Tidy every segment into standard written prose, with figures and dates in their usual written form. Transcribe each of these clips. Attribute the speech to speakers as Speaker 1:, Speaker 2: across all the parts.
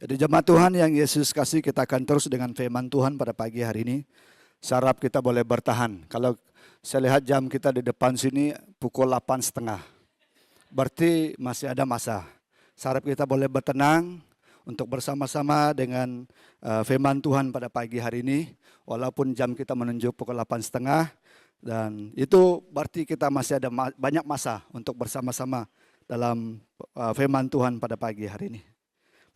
Speaker 1: Jadi jemaat Tuhan yang Yesus kasih, kita akan terus dengan firman Tuhan pada pagi hari ini. Saya harap kita boleh bertahan. Kalau saya lihat jam kita di depan sini pukul 8.30. Berarti masih ada masa. Saya harap kita boleh bertenang untuk bersama-sama dengan firman Tuhan pada pagi hari ini. Walaupun jam kita menunjuk pukul 8.30. Dan itu berarti kita masih ada banyak masa untuk bersama-sama dalam firman Tuhan pada pagi hari ini.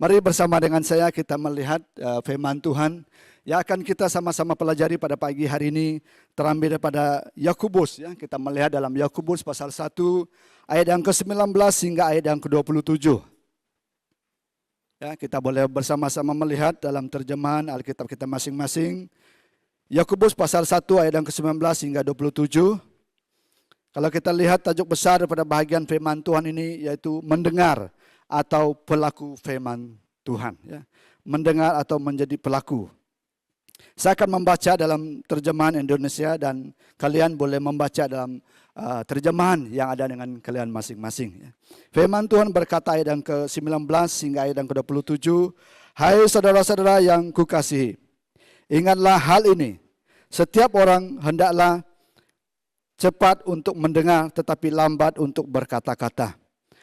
Speaker 1: Mari bersama dengan saya kita melihat firman Tuhan yang akan kita sama-sama pelajari pada pagi hari ini, terambil daripada Yakobus. Ya. Kita melihat dalam Yakobus pasal 1 ayat yang ke-19 hingga ayat yang ke-27. Ya, kita boleh bersama-sama melihat dalam terjemahan Alkitab kita masing-masing. Yakobus pasal 1 ayat yang ke-19 hingga 27. Kalau kita lihat tajuk besar daripada bahagian firman Tuhan ini yaitu mendengar atau pelaku firman Tuhan. Ya. Mendengar atau menjadi pelaku. Saya akan membaca dalam terjemahan Indonesia dan kalian boleh membaca dalam terjemahan yang ada dengan kalian masing-masing. Ya. Firman Tuhan berkata ayat yang ke-19 hingga ayat yang ke-27. Hai saudara-saudara yang kukasihi, ingatlah hal ini. Setiap orang hendaklah cepat untuk mendengar tetapi lambat untuk berkata-kata.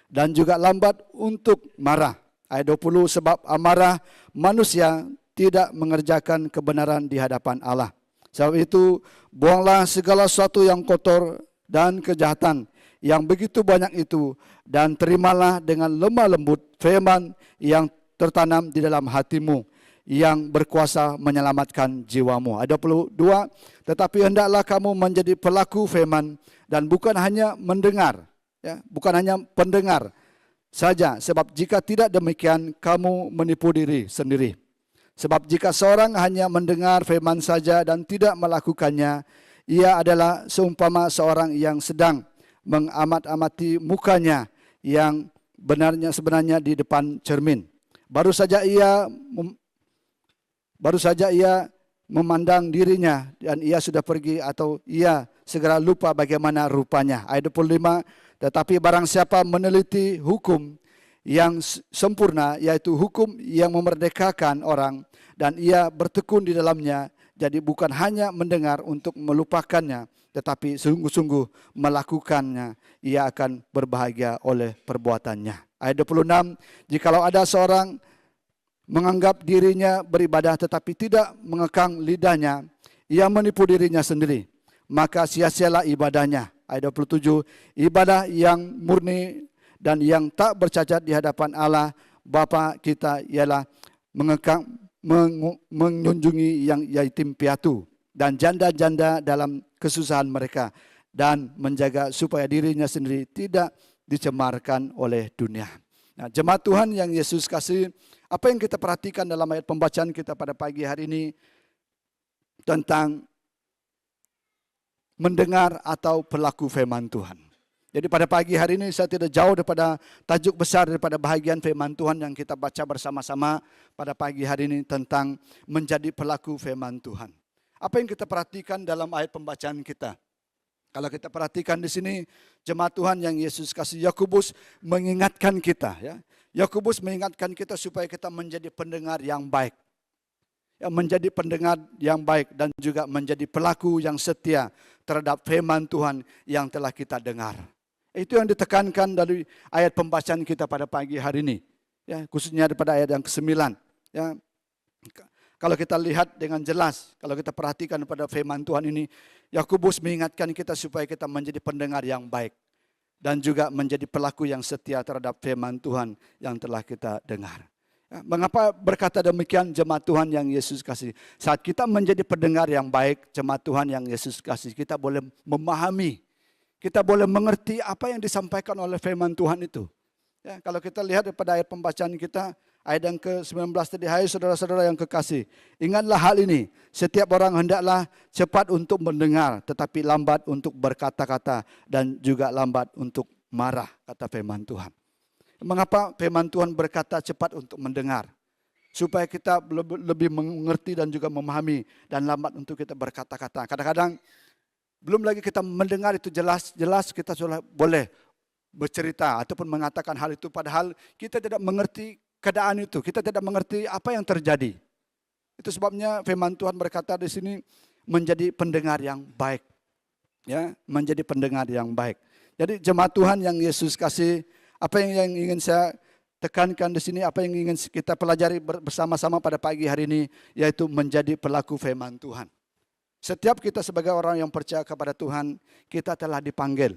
Speaker 1: Dan juga lambat untuk marah. Ayat 20, sebab amarah manusia tidak mengerjakan kebenaran di hadapan Allah. Sebab itu, buanglah segala sesuatu yang kotor dan kejahatan yang begitu banyak itu, dan terimalah dengan lemah lembut firman yang tertanam di dalam hatimu, yang berkuasa menyelamatkan jiwamu. Ayat 22, tetapi hendaklah kamu menjadi pelaku firman dan bukan hanya mendengar. Ya, bukan hanya pendengar saja, sebab jika tidak demikian kamu menipu diri sendiri. Sebab jika seorang hanya mendengar firman saja dan tidak melakukannya, ia adalah seumpama seorang yang sedang mengamat-amati mukanya yang sebenarnya di depan cermin. Baru saja ia memandang dirinya dan ia sudah pergi atau ia segera lupa bagaimana rupanya. Ayat 25, tetapi barang siapa meneliti hukum yang sempurna, yaitu hukum yang memerdekakan orang, dan ia bertekun di dalamnya, jadi bukan hanya mendengar untuk melupakannya, tetapi sungguh-sungguh melakukannya, ia akan berbahagia oleh perbuatannya. Ayat 26, jikalau ada seorang menganggap dirinya beribadah tetapi tidak mengekang lidahnya, ia menipu dirinya sendiri, maka sia-sialah ibadahnya. Ayat 27, ibadah yang murni dan yang tak bercacat di hadapan Allah Bapa kita ialah mengunjungi yang yatim piatu dan janda-janda dalam kesusahan mereka, dan menjaga supaya dirinya sendiri tidak dicemarkan oleh dunia. Nah, jemaat Tuhan yang Yesus kasih, apa yang kita perhatikan dalam ayat pembacaan kita pada pagi hari ini tentang mendengar atau pelaku firman Tuhan. Jadi pada pagi hari ini saya tidak jauh daripada tajuk besar daripada bahagian firman Tuhan yang kita baca bersama-sama pada pagi hari ini tentang menjadi pelaku firman Tuhan. Apa yang kita perhatikan dalam ayat pembacaan kita? Kalau kita perhatikan di sini, jemaat Tuhan yang Yesus kasih, Yakobus mengingatkan kita. Ya. Yakobus mengingatkan kita supaya kita menjadi pendengar yang baik. Ya, menjadi pendengar yang baik dan juga menjadi pelaku yang setia terhadap firman Tuhan yang telah kita dengar. Itu yang ditekankan dari ayat pembacaan kita pada pagi hari ini. Ya, khususnya daripada ayat yang ke-9. Ya. Kalau kita lihat dengan jelas, kalau kita perhatikan pada firman Tuhan ini, Yakobus mengingatkan kita supaya kita menjadi pendengar yang baik dan juga menjadi pelaku yang setia terhadap firman Tuhan yang telah kita dengar. Mengapa berkata demikian jemaat Tuhan yang Yesus kasih? Saat kita menjadi pendengar yang baik, jemaat Tuhan yang Yesus kasih, kita boleh memahami, kita boleh mengerti apa yang disampaikan oleh firman Tuhan itu. Ya, kalau kita lihat daripada ayat pembacaan kita, ayat yang ke-19 tadi, hai saudara-saudara yang kekasih, ingatlah hal ini, setiap orang hendaklah cepat untuk mendengar, tetapi lambat untuk berkata-kata, dan juga lambat untuk marah, kata firman Tuhan. Mengapa firman Tuhan berkata cepat untuk mendengar? Supaya kita lebih mengerti dan juga memahami, dan lambat untuk kita berkata-kata. Kadang-kadang belum lagi kita mendengar itu jelas kita sudah boleh bercerita ataupun mengatakan hal itu, padahal kita tidak mengerti keadaan itu, kita tidak mengerti apa yang terjadi. Itu sebabnya firman Tuhan berkata di sini menjadi pendengar yang baik. Ya, menjadi pendengar yang baik. Jadi jemaat Tuhan yang Yesus kasih, apa yang ingin saya tekankan di sini, apa yang ingin kita pelajari bersama-sama pada pagi hari ini, yaitu menjadi pelaku firman Tuhan. Setiap kita sebagai orang yang percaya kepada Tuhan, kita telah dipanggil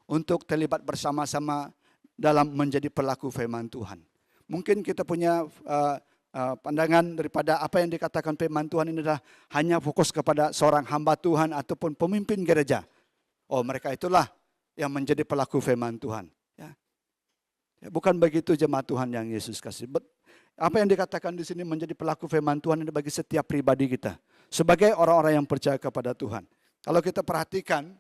Speaker 1: untuk terlibat bersama-sama dalam menjadi pelaku firman Tuhan. Mungkin kita punya pandangan daripada apa yang dikatakan firman Tuhan ini adalah hanya fokus kepada seorang hamba Tuhan ataupun pemimpin gereja. Oh, mereka itulah yang menjadi pelaku firman Tuhan. Ya. Bukan begitu jemaat Tuhan yang Yesus kasih. Apa yang dikatakan di sini menjadi pelaku firman Tuhan ini bagi setiap pribadi kita. Sebagai orang-orang yang percaya kepada Tuhan. Kalau kita perhatikan,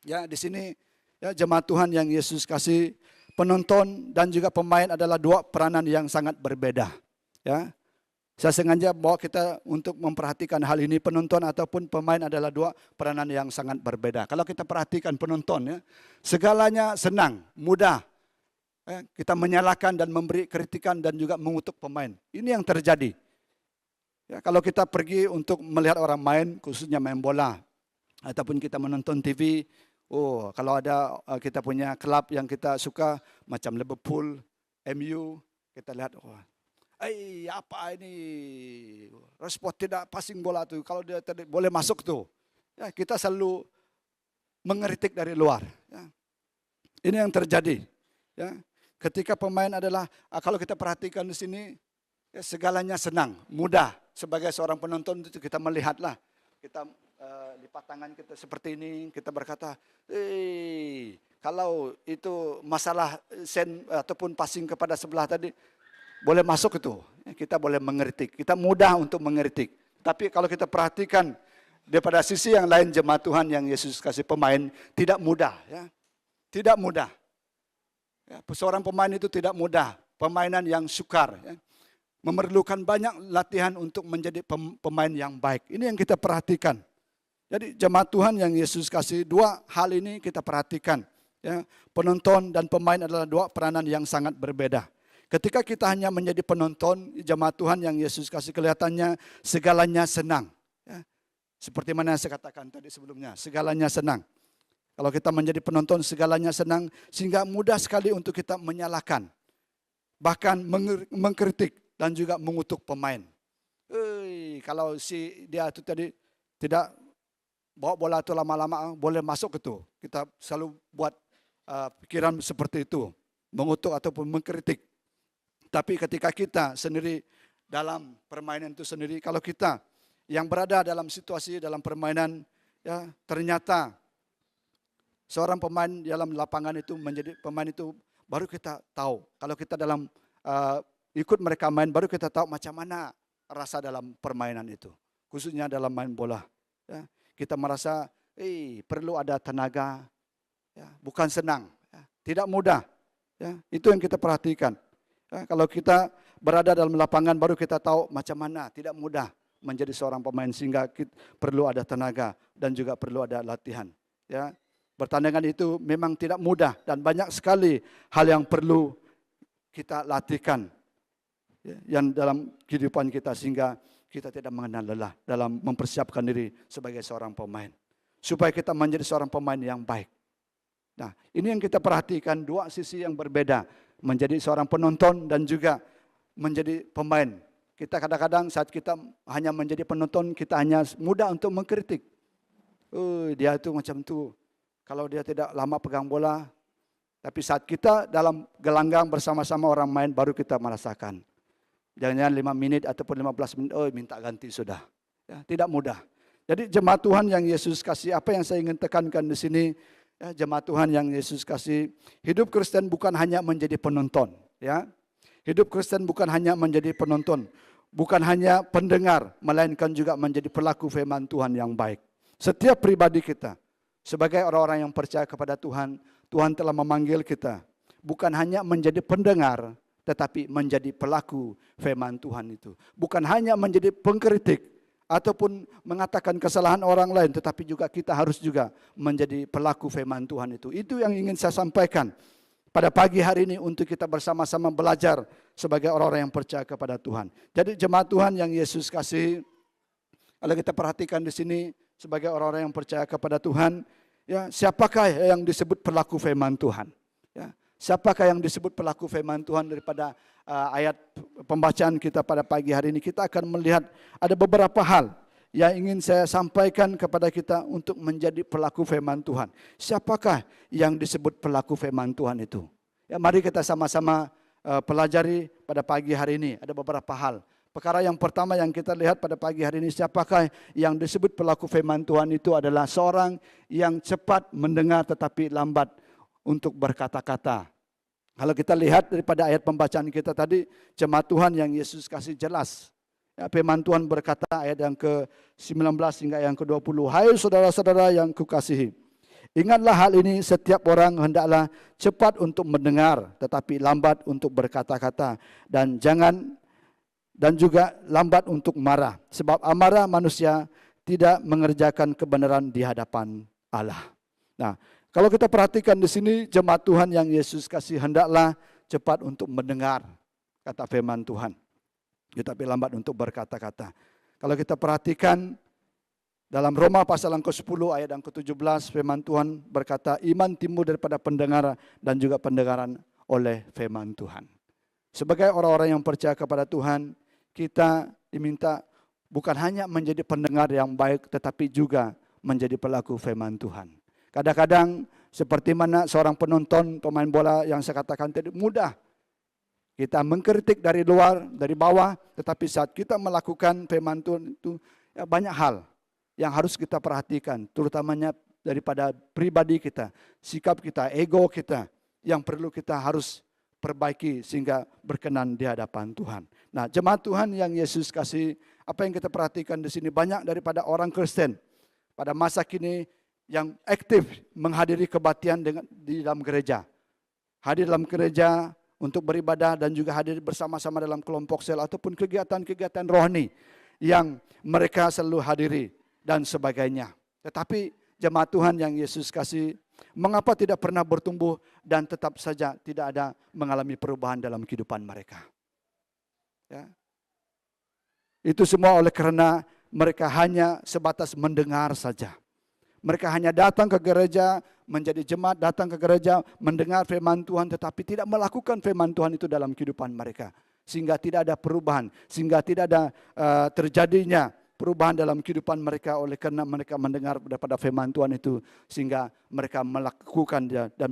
Speaker 1: ya di sini ya jemaat Tuhan yang Yesus kasih, penonton dan juga pemain adalah dua peranan yang sangat berbeda. Ya, saya sengaja bawa kita untuk memperhatikan hal ini. Penonton ataupun pemain adalah dua peranan yang sangat berbeda. Kalau kita perhatikan penonton, ya, segalanya senang, mudah. Kita menyalahkan dan memberi kritikan dan juga mengutuk pemain. Ini yang terjadi. Ya, kalau kita pergi untuk melihat orang main, khususnya main bola, ataupun kita menonton TV, oh kalau ada kita punya klub yang kita suka, macam Liverpool, MU, kita lihat, oh, apa ini? Respon tidak passing bola tuh. Kalau dia boleh masuk tuh. Ya, kita selalu mengeritik dari luar. Ya. Ini yang terjadi. Ya. Ketika pemain adalah, kalau kita perhatikan di sini, ya, segalanya senang, mudah. Sebagai seorang penonton itu kita melihatlah. Kita lipat tangan kita seperti ini, kita berkata, kalau itu masalah sen ataupun passing kepada sebelah tadi, boleh masuk itu, kita boleh mengeritik, kita mudah untuk mengeritik. Tapi kalau kita perhatikan daripada sisi yang lain jemaat Tuhan yang Yesus kasih pemain tidak mudah, ya, tidak mudah. Ya, seorang pemain itu tidak mudah, permainan yang sukar, ya, memerlukan banyak latihan untuk menjadi pemain yang baik. Ini yang kita perhatikan. Jadi jemaat Tuhan yang Yesus kasih, dua hal ini kita perhatikan. Ya, penonton dan pemain adalah dua peranan yang sangat berbeda. Ketika kita hanya menjadi penonton, jemaat Tuhan yang Yesus kasih kelihatannya segalanya senang. Ya. Seperti mana yang saya katakan tadi sebelumnya, segalanya senang. Kalau kita menjadi penonton segalanya senang, sehingga mudah sekali untuk kita menyalahkan. Bahkan mengkritik dan juga mengutuk pemain. Kalau si dia itu tadi tidak bawa bola itu lama-lama boleh masuk itu. Kita selalu buat pikiran seperti itu, mengutuk ataupun mengkritik. Tapi ketika kita sendiri dalam permainan itu sendiri, kalau kita yang berada dalam situasi dalam permainan, ya ternyata seorang pemain dalam lapangan itu menjadi pemain itu, baru kita tahu. Kalau kita dalam ikut mereka main, baru kita tahu macam mana rasa dalam permainan itu. Khususnya dalam main bola. Ya, kita merasa perlu ada tenaga, ya, bukan senang, ya, tidak mudah. Ya, itu yang kita perhatikan. Ya, kalau kita berada dalam lapangan baru kita tahu macam mana, tidak mudah menjadi seorang pemain, sehingga kita perlu ada tenaga dan juga perlu ada latihan. Ya, pertandingan itu memang tidak mudah dan banyak sekali hal yang perlu kita latihkan, ya, yang dalam kehidupan kita, sehingga kita tidak mengenal lelah dalam mempersiapkan diri sebagai seorang pemain, supaya kita menjadi seorang pemain yang baik. Nah, ini yang kita perhatikan, dua sisi yang berbeda, menjadi seorang penonton dan juga menjadi pemain. Kita kadang-kadang saat kita hanya menjadi penonton, kita hanya mudah untuk mengkritik. Dia itu macam itu, kalau dia tidak lama pegang bola. Tapi saat kita dalam gelanggang bersama-sama orang main, baru kita merasakan. Jangan-jangan 5 menit ataupun 15 menit, minta ganti sudah. Ya, tidak mudah. Jadi jemaat Tuhan yang Yesus kasih, apa yang saya ingin tekankan di sini, ya, jemaat Tuhan yang Yesus kasih, hidup Kristen bukan hanya menjadi penonton. Ya. Hidup Kristen bukan hanya menjadi penonton, bukan hanya pendengar, melainkan juga menjadi pelaku firman Tuhan yang baik. Setiap pribadi kita, sebagai orang-orang yang percaya kepada Tuhan, Tuhan telah memanggil kita, bukan hanya menjadi pendengar, tetapi menjadi pelaku firman Tuhan itu. Bukan hanya menjadi pengkritik, ataupun mengatakan kesalahan orang lain, tetapi juga kita harus juga menjadi pelaku firman Tuhan itu. Itu yang ingin saya sampaikan. pada pagi hari ini untuk kita bersama-sama belajar sebagai orang-orang yang percaya kepada Tuhan. Jadi jemaat Tuhan yang Yesus kasih, kalau kita perhatikan di sini sebagai orang-orang yang percaya kepada Tuhan, ya, siapakah yang disebut pelaku firman Tuhan? Ya, siapakah yang disebut pelaku firman Tuhan daripada ayat pembacaan kita pada pagi hari ini? Kita akan melihat ada beberapa hal yang ingin saya sampaikan kepada kita untuk menjadi pelaku firman Tuhan. Siapakah yang disebut pelaku firman Tuhan itu? Ya, mari kita sama-sama pelajari pada pagi hari ini. Ada beberapa hal. Perkara yang pertama yang kita lihat pada pagi hari ini, siapakah yang disebut pelaku firman Tuhan itu adalah seorang yang cepat mendengar tetapi lambat untuk berkata-kata. Kalau kita lihat daripada ayat pembacaan kita tadi, jemaat Tuhan yang Yesus kasih jelas. Ya, firman Tuhan berkata ayat yang ke-19 hingga yang ke-20. Hai saudara-saudara yang kukasihi, ingatlah hal ini, setiap orang hendaklah cepat untuk mendengar tetapi lambat untuk berkata-kata, dan juga lambat untuk marah, sebab amarah manusia tidak mengerjakan kebenaran di hadapan Allah. Nah, kalau kita perhatikan di sini, jemaat Tuhan yang Yesus kasih hendaklah cepat untuk mendengar kata firman Tuhan, tetapi lambat untuk berkata-kata. Kalau kita perhatikan dalam Roma pasal yang ke-10 ayat yang ke-17, firman Tuhan berkata, iman timbul daripada pendengaran dan juga pendengaran oleh firman Tuhan. Sebagai orang-orang yang percaya kepada Tuhan, kita diminta bukan hanya menjadi pendengar yang baik, tetapi juga menjadi pelaku firman Tuhan. Kadang-kadang seperti mana seorang penonton pemain bola yang saya katakan tadi, mudah kita mengkritik dari luar, dari bawah, tetapi saat kita melakukan firman Tuhan itu, ya, banyak hal yang harus kita perhatikan, terutamanya daripada pribadi kita, sikap kita, ego kita, yang perlu kita harus perbaiki sehingga berkenan di hadapan Tuhan. Nah, jemaat Tuhan yang Yesus kasih, apa yang kita perhatikan di sini, banyak daripada orang Kristen pada masa kini yang aktif menghadiri kebaktian di dalam gereja, hadir dalam gereja untuk beribadah dan juga hadir bersama-sama dalam kelompok sel ataupun kegiatan-kegiatan rohani yang mereka selalu hadiri dan sebagainya. Tetapi jemaat Tuhan yang Yesus kasih, mengapa tidak pernah bertumbuh dan tetap saja tidak ada mengalami perubahan dalam kehidupan mereka? Ya. Itu semua oleh karena mereka hanya sebatas mendengar saja. Mereka hanya datang ke gereja, menjadi jemaat, datang ke gereja, mendengar firman Tuhan, tetapi tidak melakukan firman Tuhan itu dalam kehidupan mereka. Sehingga tidak ada perubahan, sehingga tidak ada terjadinya perubahan dalam kehidupan mereka oleh karena mereka mendengar daripada firman Tuhan itu, sehingga mereka melakukan dan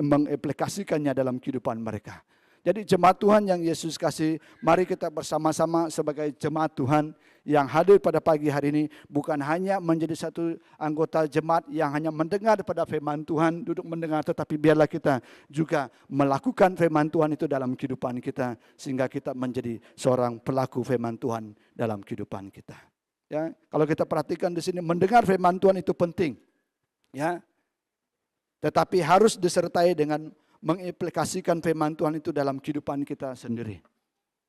Speaker 1: mengaplikasikannya dalam kehidupan mereka. Jadi jemaat Tuhan yang Yesus kasih, mari kita bersama-sama sebagai jemaat Tuhan yang hadir pada pagi hari ini, bukan hanya menjadi satu anggota jemaat yang hanya mendengar daripada firman Tuhan, duduk mendengar, tetapi biarlah kita juga melakukan firman Tuhan itu dalam kehidupan kita, sehingga kita menjadi seorang pelaku firman Tuhan dalam kehidupan kita. Ya, kalau kita perhatikan di sini, mendengar firman Tuhan itu penting, ya, tetapi harus disertai dengan mengaplikasikan firman Tuhan itu dalam kehidupan kita sendiri.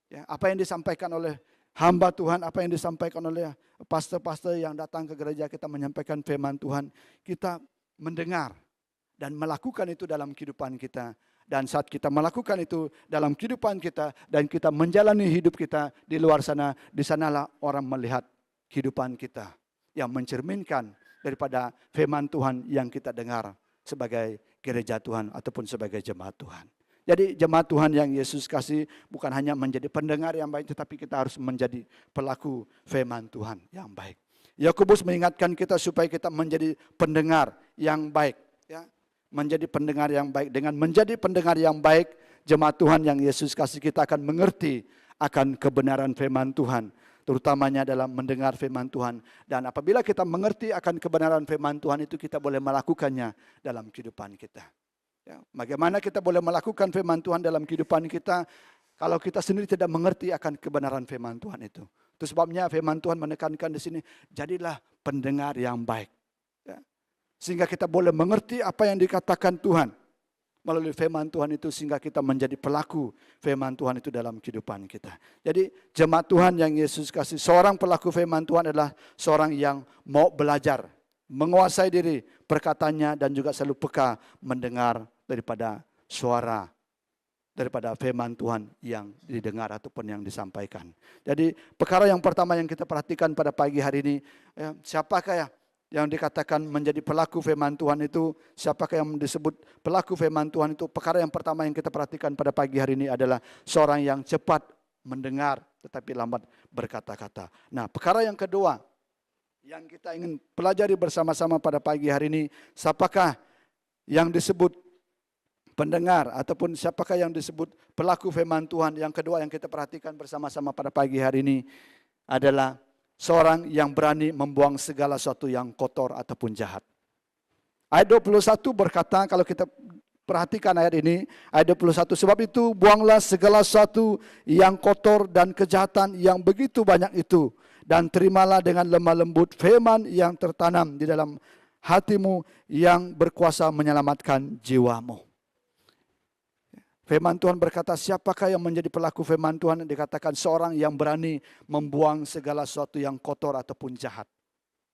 Speaker 1: Ya, apa yang disampaikan oleh hamba Tuhan, apa yang disampaikan oleh pastor-pastor yang datang ke gereja kita menyampaikan firman Tuhan, kita mendengar dan melakukan itu dalam kehidupan kita. Dan saat kita melakukan itu dalam kehidupan kita dan kita menjalani hidup kita di luar sana, di sanalah orang melihat kehidupan kita yang mencerminkan daripada firman Tuhan yang kita dengar sebagai gereja Tuhan ataupun sebagai jemaat Tuhan. Jadi jemaat Tuhan yang Yesus kasih bukan hanya menjadi pendengar yang baik, tetapi kita harus menjadi pelaku firman Tuhan yang baik. Yakobus mengingatkan kita supaya kita menjadi pendengar yang baik. Ya, menjadi pendengar yang baik. Dengan menjadi pendengar yang baik, jemaat Tuhan yang Yesus kasih, kita akan mengerti akan kebenaran firman Tuhan, terutamanya dalam mendengar firman Tuhan. Dan apabila kita mengerti akan kebenaran firman Tuhan itu, kita boleh melakukannya dalam kehidupan kita. Ya, bagaimana kita boleh melakukan firman Tuhan dalam kehidupan kita kalau kita sendiri tidak mengerti akan kebenaran firman Tuhan itu. Itu sebabnya firman Tuhan menekankan di sini, jadilah pendengar yang baik. Ya, sehingga kita boleh mengerti apa yang dikatakan Tuhan melalui firman Tuhan itu, sehingga kita menjadi pelaku firman Tuhan itu dalam kehidupan kita. Jadi jemaat Tuhan yang Yesus kasih, seorang pelaku firman Tuhan adalah seorang yang mau belajar, menguasai diri perkataannya, dan juga selalu peka mendengar daripada suara daripada firman Tuhan yang didengar ataupun yang disampaikan. Jadi perkara yang pertama yang kita perhatikan pada pagi hari ini, siapakah yang dikatakan menjadi pelaku firman Tuhan itu, siapakah yang disebut pelaku firman Tuhan itu? Perkara yang pertama yang kita perhatikan pada pagi hari ini adalah seorang yang cepat mendengar tetapi lambat berkata-kata. Nah, perkara yang kedua yang kita ingin pelajari bersama-sama pada pagi hari ini, siapakah yang disebut pendengar ataupun siapakah yang disebut pelaku firman Tuhan? Yang kedua yang kita perhatikan bersama-sama pada pagi hari ini adalah seorang yang berani membuang segala sesuatu yang kotor ataupun jahat. Ayat 21 berkata, kalau kita perhatikan ayat ini, ayat 21, sebab itu buanglah segala sesuatu yang kotor dan kejahatan yang begitu banyak itu, dan terimalah dengan lemah lembut firman yang tertanam di dalam hatimu yang berkuasa menyelamatkan jiwamu. Firman Tuhan berkata, siapakah yang menjadi pelaku firman Tuhan? Dikatakan seorang yang berani membuang segala sesuatu yang kotor ataupun jahat.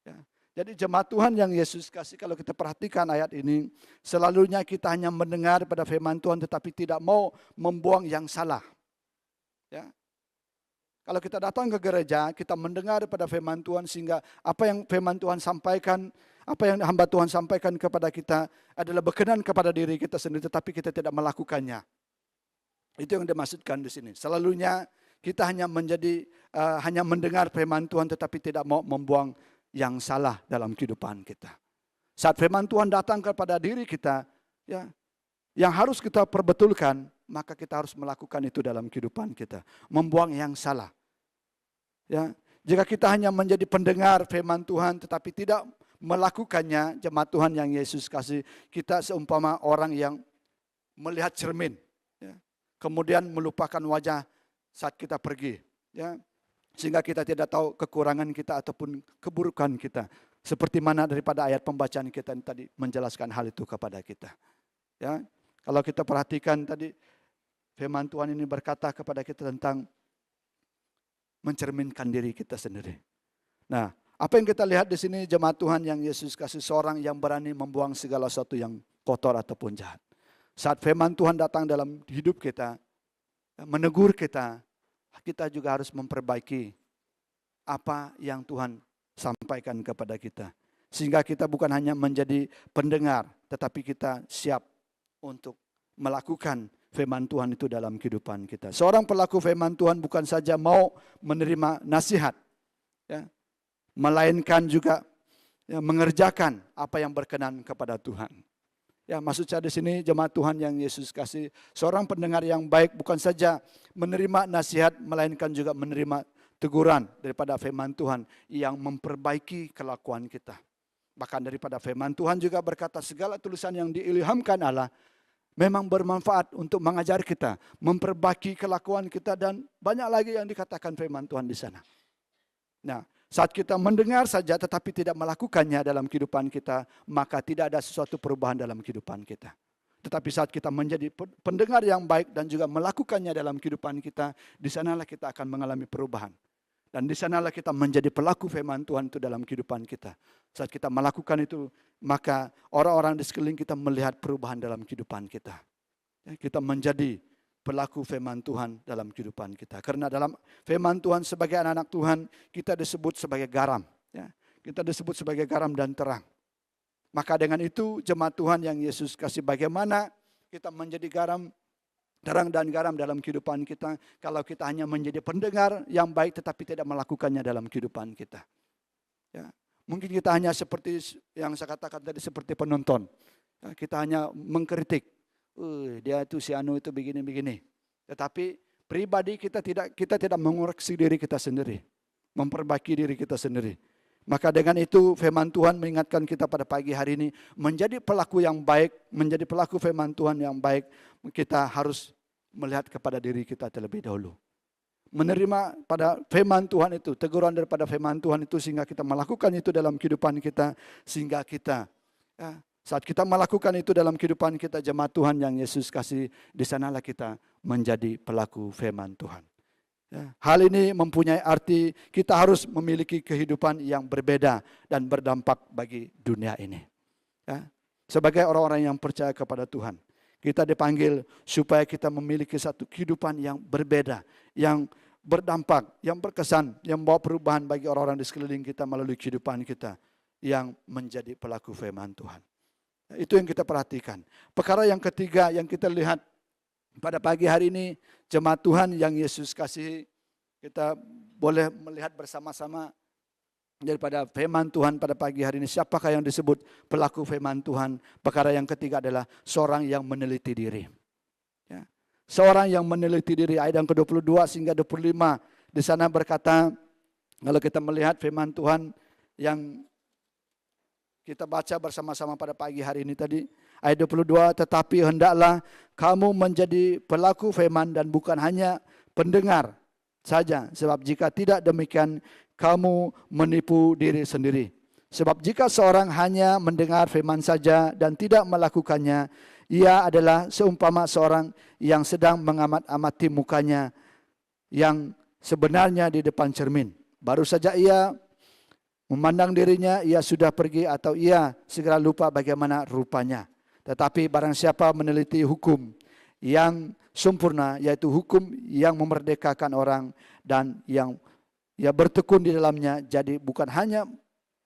Speaker 1: Ya. Jadi jemaat Tuhan yang Yesus kasih, kalau kita perhatikan ayat ini, selalunya kita hanya mendengar pada firman Tuhan tetapi tidak mau membuang yang salah. Ya. Kalau kita datang ke gereja, kita mendengar pada firman Tuhan sehingga apa yang firman Tuhan sampaikan, apa yang hamba Tuhan sampaikan kepada kita adalah berkenan kepada diri kita sendiri, tetapi kita tidak melakukannya. Itu yang dimaksudkan di sini. Selalunya kita hanya hanya mendengar firman Tuhan tetapi tidak mau membuang yang salah dalam kehidupan kita. Saat firman Tuhan datang kepada diri kita, ya, yang harus kita perbetulkan, maka kita harus melakukan itu dalam kehidupan kita. Membuang yang salah. Ya, jika kita hanya menjadi pendengar firman Tuhan tetapi tidak melakukannya, jemaat Tuhan yang Yesus kasih, kita seumpama orang yang melihat cermin, ya, kemudian melupakan wajah saat kita pergi, ya, sehingga kita tidak tahu kekurangan kita ataupun keburukan kita. Seperti mana daripada ayat pembacaan kita tadi menjelaskan hal itu kepada kita. Ya, kalau kita perhatikan tadi firman Tuhan ini berkata kepada kita tentang mencerminkan diri kita sendiri. Nah, apa yang kita lihat di sini jemaat Tuhan yang Yesus kasih, seorang yang berani membuang segala sesuatu yang kotor ataupun jahat. Saat firman Tuhan datang dalam hidup kita, menegur kita, kita juga harus memperbaiki apa yang Tuhan sampaikan kepada kita. Sehingga kita bukan hanya menjadi pendengar, tetapi kita siap untuk melakukan firman Tuhan itu dalam kehidupan kita. Seorang pelaku firman Tuhan bukan saja mau menerima nasihat, ya, melainkan juga ya, mengerjakan apa yang berkenan kepada Tuhan. Ya, maksud saya di sini jemaat Tuhan yang Yesus kasih, seorang pendengar yang baik bukan saja menerima nasihat, melainkan juga menerima teguran daripada firman Tuhan yang memperbaiki kelakuan kita. Bahkan daripada firman Tuhan juga berkata segala tulisan yang diilhamkan Allah memang bermanfaat untuk mengajar kita, memperbaiki kelakuan kita, dan banyak lagi yang dikatakan firman Tuhan di sana. Nah, saat kita mendengar saja tetapi tidak melakukannya dalam kehidupan kita, maka tidak ada sesuatu perubahan dalam kehidupan kita. Tetapi saat kita menjadi pendengar yang baik dan juga melakukannya dalam kehidupan kita, di sanalah kita akan mengalami perubahan. Dan di sanalah kita menjadi pelaku firman Tuhan itu dalam kehidupan kita. Saat kita melakukan itu, maka orang-orang di sekeliling kita melihat perubahan dalam kehidupan kita. Kita menjadi pelaku firman Tuhan dalam kehidupan kita. Karena dalam firman Tuhan sebagai anak-anak Tuhan, kita disebut sebagai garam. Kita disebut sebagai garam dan terang. Maka dengan itu jemaat Tuhan yang Yesus kasih, bagaimana kita menjadi garam, terang dan garam dalam kehidupan kita kalau kita hanya menjadi pendengar yang baik tetapi tidak melakukannya dalam kehidupan kita. Ya, mungkin kita hanya seperti yang saya katakan tadi, seperti penonton. Ya, kita hanya mengkritik, dia itu si anu itu begini-begini. Tetapi pribadi kita tidak mengoreksi diri kita sendiri, memperbaiki diri kita sendiri. Maka dengan itu firman Tuhan mengingatkan kita pada pagi hari ini, menjadi pelaku yang baik, menjadi pelaku firman Tuhan yang baik, kita harus melihat kepada diri kita terlebih dahulu. Menerima pada firman Tuhan itu, teguran daripada firman Tuhan itu, sehingga kita melakukan itu dalam kehidupan kita, sehingga kita, ya, saat kita melakukan itu dalam kehidupan kita, jemaat Tuhan yang Yesus kasih, di sanalah kita menjadi pelaku firman Tuhan. Ya, hal ini mempunyai arti kita harus memiliki kehidupan yang berbeda dan berdampak bagi dunia ini. Ya, sebagai orang-orang yang percaya kepada Tuhan, Kita dipanggil supaya kita memiliki satu kehidupan yang berbeda, yang berdampak, yang berkesan, yang membawa perubahan bagi orang-orang di sekeliling kita melalui kehidupan kita yang menjadi pelaku firman Tuhan. Itu yang kita perhatikan. Perkara yang ketiga yang kita lihat pada pagi hari ini, jemaat Tuhan yang Yesus kasihi, kita boleh melihat bersama-sama daripada firman Tuhan pada pagi hari ini. Siapakah yang disebut pelaku firman Tuhan? Perkara yang ketiga adalah seorang yang meneliti diri. Ya. Seorang yang meneliti diri, ayat yang ke-22 sehingga 25. Di sana berkata, kalau kita melihat firman Tuhan yang kita baca bersama-sama pada pagi hari ini tadi, ayat 22, tetapi hendaklah kamu menjadi pelaku firman dan bukan hanya pendengar saja. Sebab jika tidak demikian, kamu menipu diri sendiri. Sebab jika seorang hanya mendengar firman saja dan tidak melakukannya, ia adalah seumpama seorang yang sedang mengamat-amati mukanya yang sebenarnya di depan cermin. Baru saja ia memandang dirinya, ia sudah pergi atau ia segera lupa bagaimana rupanya. Tetapi barang siapa meneliti hukum yang sempurna, yaitu hukum yang memerdekakan orang dan yang ia bertekun di dalamnya, jadi bukan hanya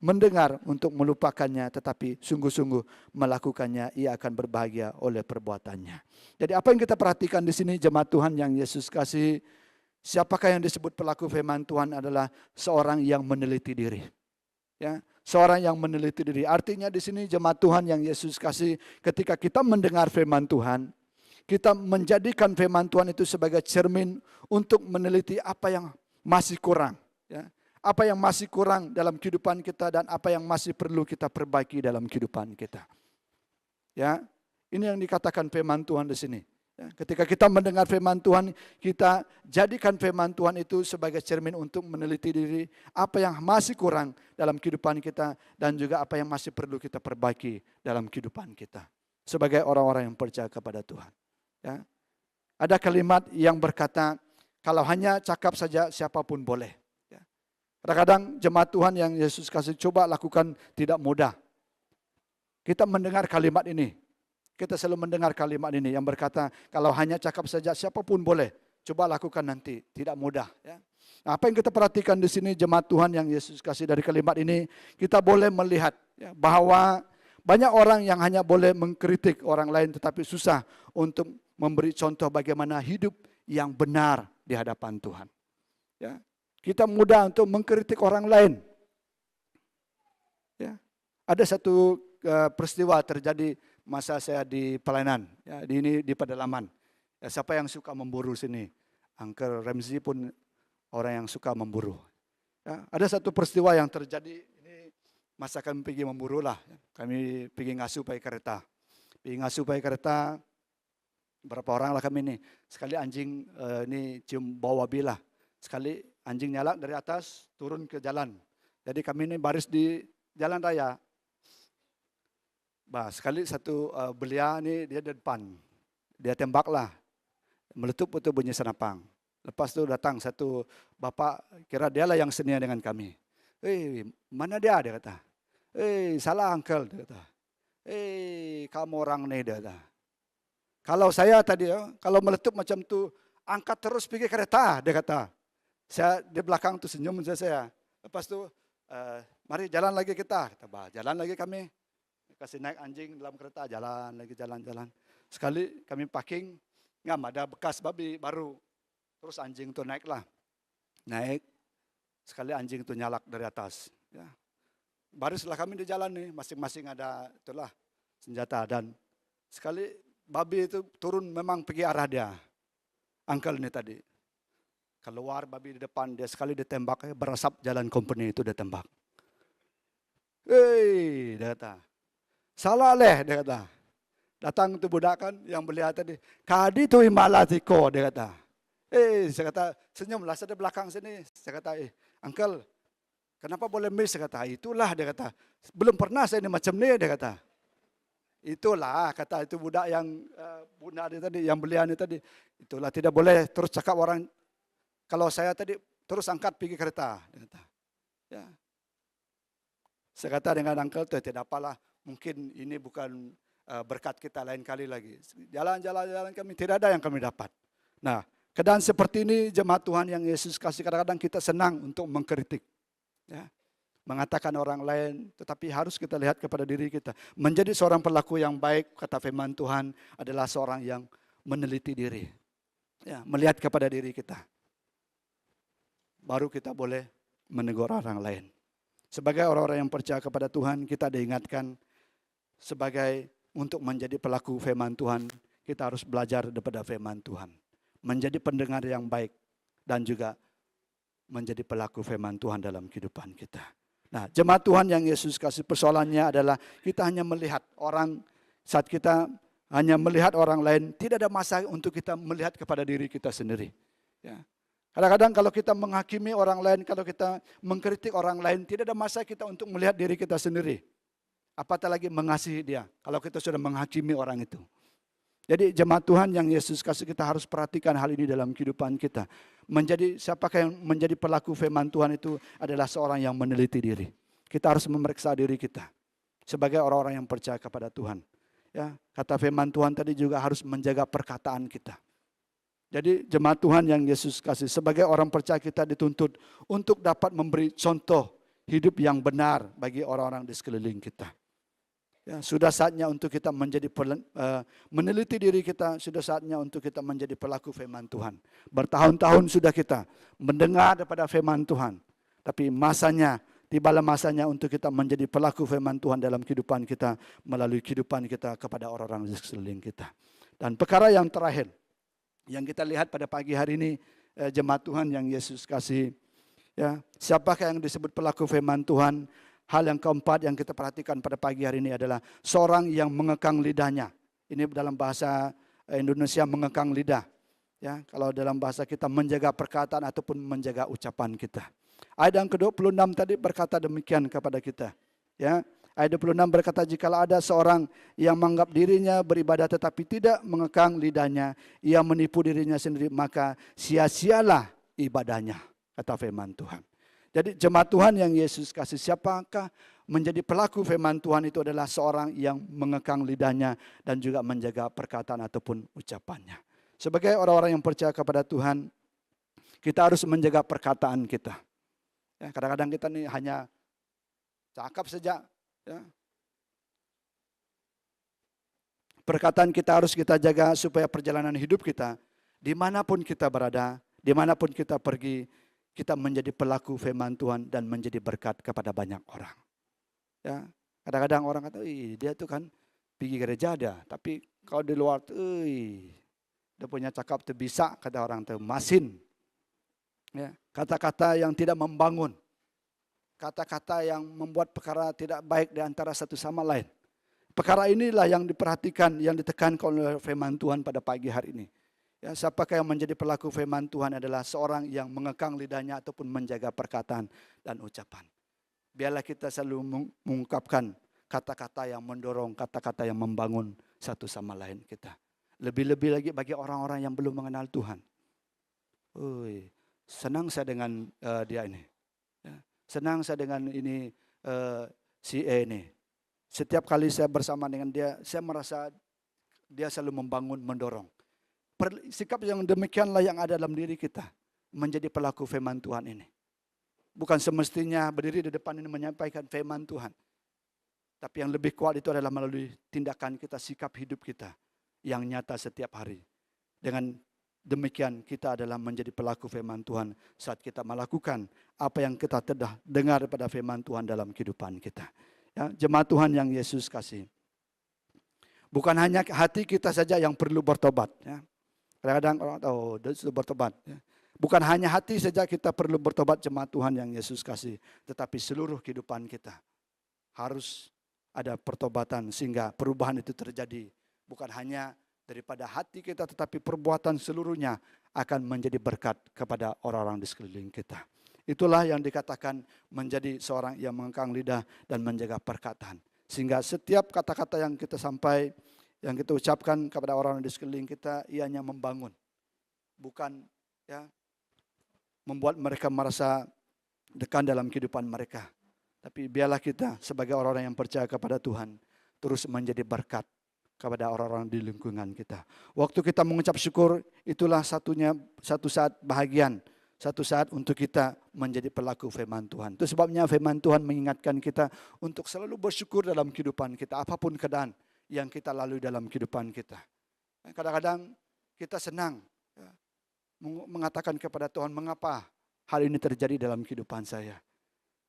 Speaker 1: mendengar untuk melupakannya, tetapi sungguh-sungguh melakukannya, ia akan berbahagia oleh perbuatannya. Jadi apa yang kita perhatikan di sini jemaat Tuhan yang Yesus kasih, siapakah yang disebut pelaku firman Tuhan adalah seorang yang meneliti diri. Ya, seorang yang meneliti diri. Artinya di sini jemaat Tuhan yang Yesus kasih, ketika kita mendengar firman Tuhan, kita menjadikan firman Tuhan itu sebagai cermin untuk meneliti apa yang masih kurang, ya. Apa yang masih kurang dalam kehidupan kita dan apa yang masih perlu kita perbaiki dalam kehidupan kita. Ya, ini yang dikatakan firman Tuhan di sini. Ya, ketika kita mendengar firman Tuhan, kita jadikan firman Tuhan itu sebagai cermin untuk meneliti diri apa yang masih kurang dalam kehidupan kita dan juga apa yang masih perlu kita perbaiki dalam kehidupan kita sebagai orang-orang yang percaya kepada Tuhan. Ya, ada kalimat yang berkata, kalau hanya cakap saja siapapun boleh. Ya. Kadang-kadang jemaat Tuhan yang Yesus kasih coba lakukan tidak mudah. Kita mendengar kalimat ini. Kita selalu mendengar kalimat ini yang berkata, kalau hanya cakap saja siapapun boleh. Coba lakukan nanti, tidak mudah. Ya. Nah, apa yang kita perhatikan di sini jemaat Tuhan yang Yesus kasih dari kalimat ini, kita boleh melihat ya, bahwa banyak orang yang hanya boleh mengkritik orang lain tetapi susah untuk memberi contoh bagaimana hidup yang benar di hadapan Tuhan. Ya, kita mudah untuk mengkritik orang lain. Ya, ada satu peristiwa terjadi masa saya di pelayanan, ya, di pedalaman. Ya, siapa yang suka memburu sini? Uncle Ramzi pun orang yang suka memburu. Ya, ada satu peristiwa yang terjadi ini masa kami pergi memburu lah. Kami pergi ngasuh pakai kereta. Pergi ngasuh pakai kereta. Berapa orang lah kami ini. Sekali anjing ini cium bau wabi lah. Sekali anjing nyalak dari atas turun ke jalan. Jadi kami ini baris di jalan raya. Bah, sekali satu belia ini dia di depan. Dia tembaklah. Meletup itu bunyi senapang. Lepas itu datang satu bapak, kira dialah yang senia dengan kami. Mana dia kata. Salah uncle, dia kata. Kamu orang nih, dia kata. Kalau saya tadi, kalau meletup macam tu, angkat terus pergi kereta, dia kata. Saya di belakang tu senyum saya. Lepas tu, mari jalan lagi kita. Kata, bah, jalan lagi kami. Kasih naik anjing dalam kereta, jalan lagi, jalan-jalan. Sekali kami parking, ngam ada bekas babi baru. Terus anjing tu naiklah. Naik, sekali anjing tu nyalak dari atas. Ya. Barislah kami di jalan nih, masing-masing ada itulah senjata. Dan sekali babi itu turun memang pergi arah dia. Uncle ini tadi. Keluar babi di depan, dia sekali ditembak, berasap jalan company itu dia tembak. Dia kata, salah leh, dia kata. Datang itu budak kan yang belia tadi. Kadi tu imalatiko, dia kata. Saya kata, senyumlah saya di belakang sini. Saya kata, uncle, kenapa boleh miss? Saya kata, itulah, dia kata. Belum pernah saya ini macam ni, dia kata. Itulah, kata itu budak yang bunda dia tadi, yang belia ni tadi. Itulah, tidak boleh terus cakap orang, kalau saya tadi terus angkat pergi kereta. Dia kata. Ya. Saya kata dengan uncle, tidak apalah, mungkin ini bukan berkat kita lain kali lagi. Jalan-jalan kami tidak ada yang kami dapat. Nah, keadaan seperti ini jemaat Tuhan yang Yesus kasih, kadang-kadang kita senang untuk mengkritik. Ya, mengatakan orang lain, tetapi harus kita lihat kepada diri kita. Menjadi seorang pelaku yang baik, kata firman Tuhan, adalah seorang yang meneliti diri. Ya, melihat kepada diri kita. Baru kita boleh menegur orang lain. Sebagai orang-orang yang percaya kepada Tuhan, kita diingatkan sebagai untuk menjadi pelaku firman Tuhan, kita harus belajar daripada firman Tuhan. Menjadi pendengar yang baik dan juga menjadi pelaku firman Tuhan dalam kehidupan kita. Nah, jemaat Tuhan yang Yesus kasih, persoalannya adalah kita hanya melihat orang, saat kita hanya melihat orang lain, tidak ada masa untuk kita melihat kepada diri kita sendiri. Ya. Kadang-kadang kalau kita menghakimi orang lain, kalau kita mengkritik orang lain, tidak ada masa kita untuk melihat diri kita sendiri. Apatah lagi mengasihi dia, kalau kita sudah menghakimi orang itu. Jadi jemaat Tuhan yang Yesus kasih, kita harus perhatikan hal ini dalam kehidupan kita. Siapakah yang menjadi pelaku firman Tuhan itu adalah seorang yang meneliti diri. Kita harus memeriksa diri kita sebagai orang-orang yang percaya kepada Tuhan. Ya, kata firman Tuhan tadi juga harus menjaga perkataan kita. Jadi jemaat Tuhan yang Yesus kasih, sebagai orang percaya kita dituntut untuk dapat memberi contoh hidup yang benar bagi orang-orang di sekeliling kita. Ya, sudah saatnya untuk kita menjadi meneliti diri kita, sudah saatnya untuk kita menjadi pelaku firman Tuhan. Bertahun-tahun sudah kita mendengar daripada firman Tuhan, tapi tibalah masanya untuk kita menjadi pelaku firman Tuhan dalam kehidupan kita, melalui kehidupan kita kepada orang-orang di sekeliling kita. Dan perkara yang terakhir, yang kita lihat pada pagi hari ini, jemaat Tuhan yang Yesus kasih, ya, siapakah yang disebut pelaku firman Tuhan? Hal yang keempat yang kita perhatikan pada pagi hari ini adalah seorang yang mengekang lidahnya. Ini dalam bahasa Indonesia mengekang lidah. Ya, kalau dalam bahasa kita menjaga perkataan ataupun menjaga ucapan kita. Ayat yang ke-26 tadi berkata demikian kepada kita. Ya, ayat 26 berkata, jikalau ada seorang yang menganggap dirinya beribadah tetapi tidak mengekang lidahnya, ia menipu dirinya sendiri, maka sia-sialah ibadahnya, kata firman Tuhan. Jadi jemaat Tuhan yang Yesus kasih, siapakah menjadi pelaku firman Tuhan itu adalah seorang yang mengekang lidahnya dan juga menjaga perkataan ataupun ucapannya. Sebagai orang-orang yang percaya kepada Tuhan, kita harus menjaga perkataan kita. Ya, kadang-kadang kita nih hanya cakap saja. Ya. Perkataan kita harus kita jaga supaya perjalanan hidup kita, dimanapun kita berada, dimanapun kita pergi, kita menjadi pelaku firman Tuhan dan menjadi berkat kepada banyak orang. Ya, kadang-kadang orang kata, dia tuh kan pergi gereja ada, tapi kalau di luar tuh, dia punya cakap tuh bisa, kata orang tuh masin. Ya, kata-kata yang tidak membangun, kata-kata yang membuat perkara tidak baik di antara satu sama lain. Perkara inilah yang diperhatikan, yang ditekankan oleh firman Tuhan pada pagi hari ini. Ya, siapakah yang menjadi pelaku firman Tuhan adalah seorang yang mengekang lidahnya ataupun menjaga perkataan dan ucapan. Biarlah kita selalu mengungkapkan kata-kata yang mendorong, kata-kata yang membangun satu sama lain kita. Lebih-lebih lagi bagi orang-orang yang belum mengenal Tuhan. Senang saya dengan dia ini. Ya, senang saya dengan ini si E ini. Setiap kali saya bersama dengan dia, saya merasa dia selalu membangun, mendorong. Sikap yang demikianlah yang ada dalam diri kita menjadi pelaku firman Tuhan ini. Bukan semestinya berdiri di depan ini menyampaikan firman Tuhan. Tapi yang lebih kuat itu adalah melalui tindakan kita, sikap hidup kita yang nyata setiap hari. Dengan demikian kita adalah menjadi pelaku firman Tuhan saat kita melakukan apa yang kita telah dengar pada firman Tuhan dalam kehidupan kita. Ya, jemaat Tuhan yang Yesus kasih. Bukan hanya hati kita saja yang perlu bertobat. Ya. Kadang-kadang orang tahu, dia sudah bertobat. Ya. Bukan hanya hati saja kita perlu bertobat, jemaat Tuhan yang Yesus kasih. Tetapi seluruh kehidupan kita harus ada pertobatan sehingga perubahan itu terjadi. Bukan hanya daripada hati kita, tetapi perbuatan seluruhnya akan menjadi berkat kepada orang-orang di sekeliling kita. Itulah yang dikatakan menjadi seorang yang mengekang lidah dan menjaga perkataan. Sehingga setiap kata-kata yang kita sampai, yang kita ucapkan kepada orang di sekeliling kita, ianya membangun. Bukan ya membuat mereka merasa dekat dalam kehidupan mereka. Tapi biarlah kita sebagai orang-orang yang percaya kepada Tuhan terus menjadi berkat kepada orang-orang di lingkungan kita. Waktu kita mengucap syukur, itulah satu saat bahagian, satu saat untuk kita menjadi pelaku firman Tuhan. Itu sebabnya firman Tuhan mengingatkan kita untuk selalu bersyukur dalam kehidupan kita, apapun keadaan yang kita lalui dalam kehidupan kita. Kadang-kadang kita senang mengatakan kepada Tuhan, mengapa hal ini terjadi dalam kehidupan saya.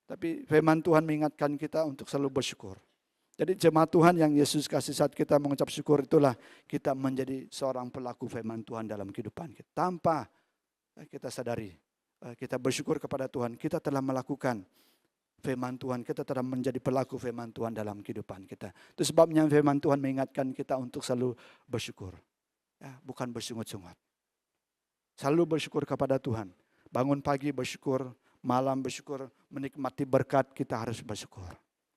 Speaker 1: Tapi firman Tuhan mengingatkan kita untuk selalu bersyukur. Jadi jemaat Tuhan yang Yesus kasih saat kita mengucap syukur, itulah kita menjadi seorang pelaku firman Tuhan dalam kehidupan kita. Tanpa kita sadari, kita bersyukur kepada Tuhan, kita telah melakukan firman Tuhan, kita telah menjadi pelaku firman Tuhan dalam kehidupan kita. Itu sebabnya firman Tuhan mengingatkan kita untuk selalu bersyukur. Bukan bersungut-sungut. Selalu bersyukur kepada Tuhan. Bangun pagi bersyukur, malam bersyukur, menikmati berkat, kita harus bersyukur.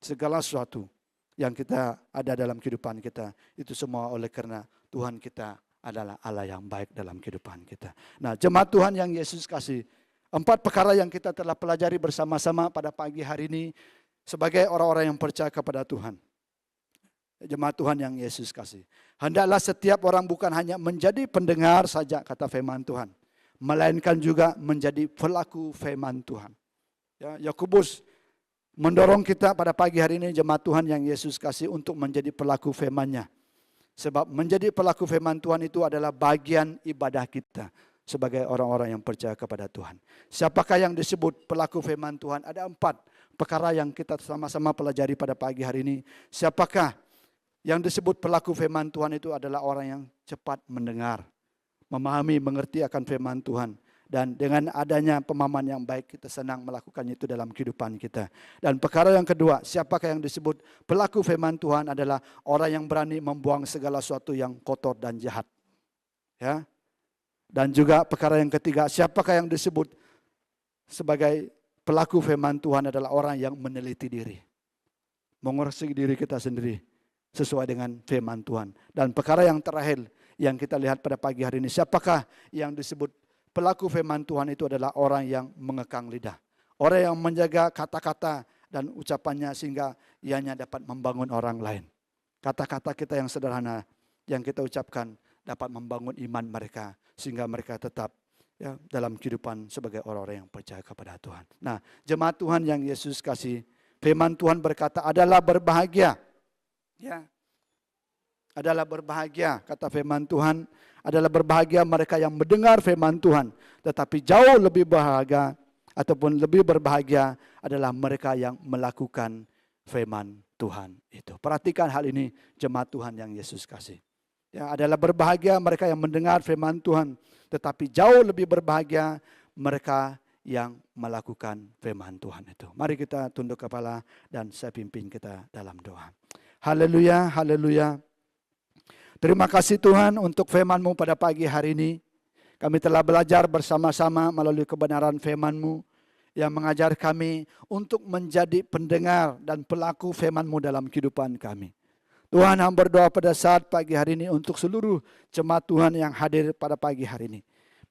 Speaker 1: Segala sesuatu yang kita ada dalam kehidupan kita, itu semua oleh karena Tuhan kita adalah Allah yang baik dalam kehidupan kita. Nah, jemaat Tuhan yang Yesus kasih, 4 perkara yang kita telah pelajari bersama-sama pada pagi hari ini sebagai orang-orang yang percaya kepada Tuhan. Jemaat Tuhan yang Yesus kasih. Hendaklah setiap orang bukan hanya menjadi pendengar saja kata firman Tuhan, melainkan juga menjadi pelaku firman Tuhan. Yakobus mendorong kita pada pagi hari ini jemaat Tuhan yang Yesus kasih untuk menjadi pelaku firman-Nya. Sebab menjadi pelaku firman Tuhan itu adalah bagian ibadah kita sebagai orang-orang yang percaya kepada Tuhan. Siapakah yang disebut pelaku firman Tuhan? Ada 4 perkara yang kita sama-sama pelajari pada pagi hari ini. Siapakah yang disebut pelaku firman Tuhan? Itu adalah orang yang cepat mendengar, memahami, mengerti akan firman Tuhan. Dan dengan adanya pemahaman yang baik, kita senang melakukannya itu dalam kehidupan kita. Dan perkara yang kedua, siapakah yang disebut pelaku firman Tuhan? Adalah orang yang berani membuang segala sesuatu yang kotor dan jahat. Ya. Dan juga perkara yang ketiga, siapakah yang disebut sebagai pelaku firman Tuhan? Adalah orang yang meneliti diri, mengoreksi diri kita sendiri sesuai dengan firman Tuhan. Dan perkara yang terakhir yang kita lihat pada pagi hari ini, siapakah yang disebut pelaku firman Tuhan? Itu adalah orang yang mengekang lidah. Orang yang menjaga kata-kata dan ucapannya sehingga ianya dapat membangun orang lain. Kata-kata kita yang sederhana yang kita ucapkan dapat membangun iman mereka sehingga mereka tetap dalam kehidupan sebagai orang-orang yang percaya kepada Tuhan. Nah, jemaat Tuhan yang Yesus kasih, firman Tuhan berkata adalah berbahagia. Adalah berbahagia, kata firman Tuhan, adalah berbahagia mereka yang mendengar firman Tuhan. Tetapi jauh lebih bahagia ataupun lebih berbahagia adalah mereka yang melakukan firman Tuhan itu. Perhatikan hal ini jemaat Tuhan yang Yesus kasih. Adalah berbahagia mereka yang mendengar firman Tuhan. Tetapi jauh lebih berbahagia mereka yang melakukan firman Tuhan itu. Mari kita tunduk kepala dan saya pimpin kita dalam doa. Haleluya, haleluya. Terima kasih Tuhan untuk firman-Mu pada pagi hari ini. Kami telah belajar bersama-sama melalui kebenaran firman-Mu yang mengajar kami untuk menjadi pendengar dan pelaku firman-Mu dalam kehidupan kami. Tuhan, hamba berdoa pada saat pagi hari ini untuk seluruh jemaat Tuhan yang hadir pada pagi hari ini.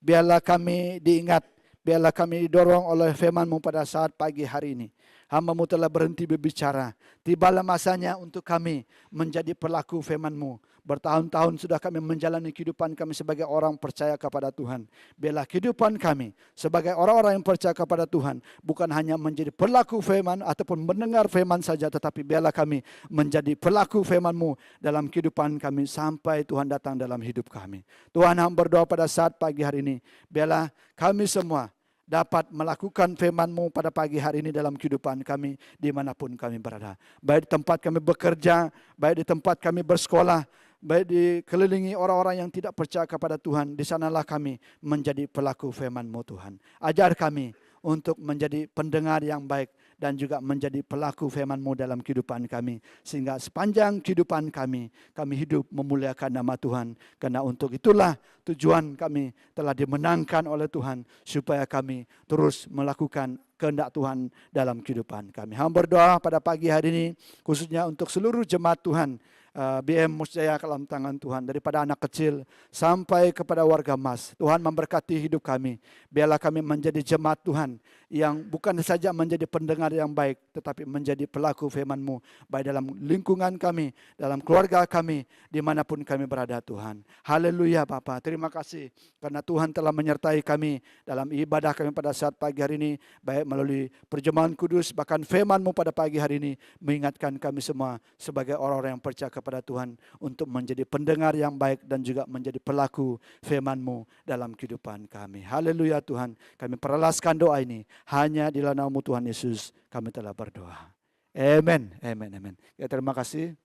Speaker 1: Biarlah kami diingat, biarlah kami didorong oleh firman-Mu pada saat pagi hari ini. Hamba-Mu telah berhenti berbicara. Tibalah masanya untuk kami menjadi pelaku firman-Mu. Bertahun-tahun sudah kami menjalani kehidupan kami sebagai orang percaya kepada Tuhan. Biarlah kehidupan kami sebagai orang-orang yang percaya kepada Tuhan bukan hanya menjadi pelaku firman ataupun mendengar firman saja, tetapi biarlah kami menjadi pelaku firman-Mu dalam kehidupan kami sampai Tuhan datang dalam hidup kami. Tuhan, hamba berdoa pada saat pagi hari ini, biarlah kami semua dapat melakukan firman-Mu pada pagi hari ini dalam kehidupan kami dimanapun kami berada. Baik di tempat kami bekerja, baik di tempat kami bersekolah, baik dikelilingi orang-orang yang tidak percaya kepada Tuhan. Di sanalah kami menjadi pelaku firman-Mu Tuhan. Ajar kami untuk menjadi pendengar yang baik dan juga menjadi pelaku firman-Mu dalam kehidupan kami. Sehingga sepanjang kehidupan kami hidup memuliakan nama Tuhan. Karena untuk itulah tujuan kami telah dimenangkan oleh Tuhan. Supaya kami terus melakukan kehendak Tuhan dalam kehidupan kami. Hamba berdoa pada pagi hari ini khususnya untuk seluruh jemaat Tuhan BM Musjaya ke dalam tangan Tuhan. Daripada anak kecil sampai kepada warga emas. Tuhan memberkati hidup kami. Biarlah kami menjadi jemaat Tuhan yang bukan saja menjadi pendengar yang baik, tetapi menjadi pelaku firman-Mu, baik dalam lingkungan kami, dalam keluarga kami, dimanapun kami berada Tuhan. Haleluya Bapa, terima kasih karena Tuhan telah menyertai kami dalam ibadah kami pada saat pagi hari ini, baik melalui perjamuan kudus, bahkan firman-Mu pada pagi hari ini, mengingatkan kami semua sebagai orang-orang yang percaya kepada Tuhan untuk menjadi pendengar yang baik dan juga menjadi pelaku firman-Mu dalam kehidupan kami. Haleluya Tuhan, kami peralaskan doa ini hanya di dalam nama Tuhan Yesus kami telah berdoa. Amen, amen, amen. Ya, terima kasih.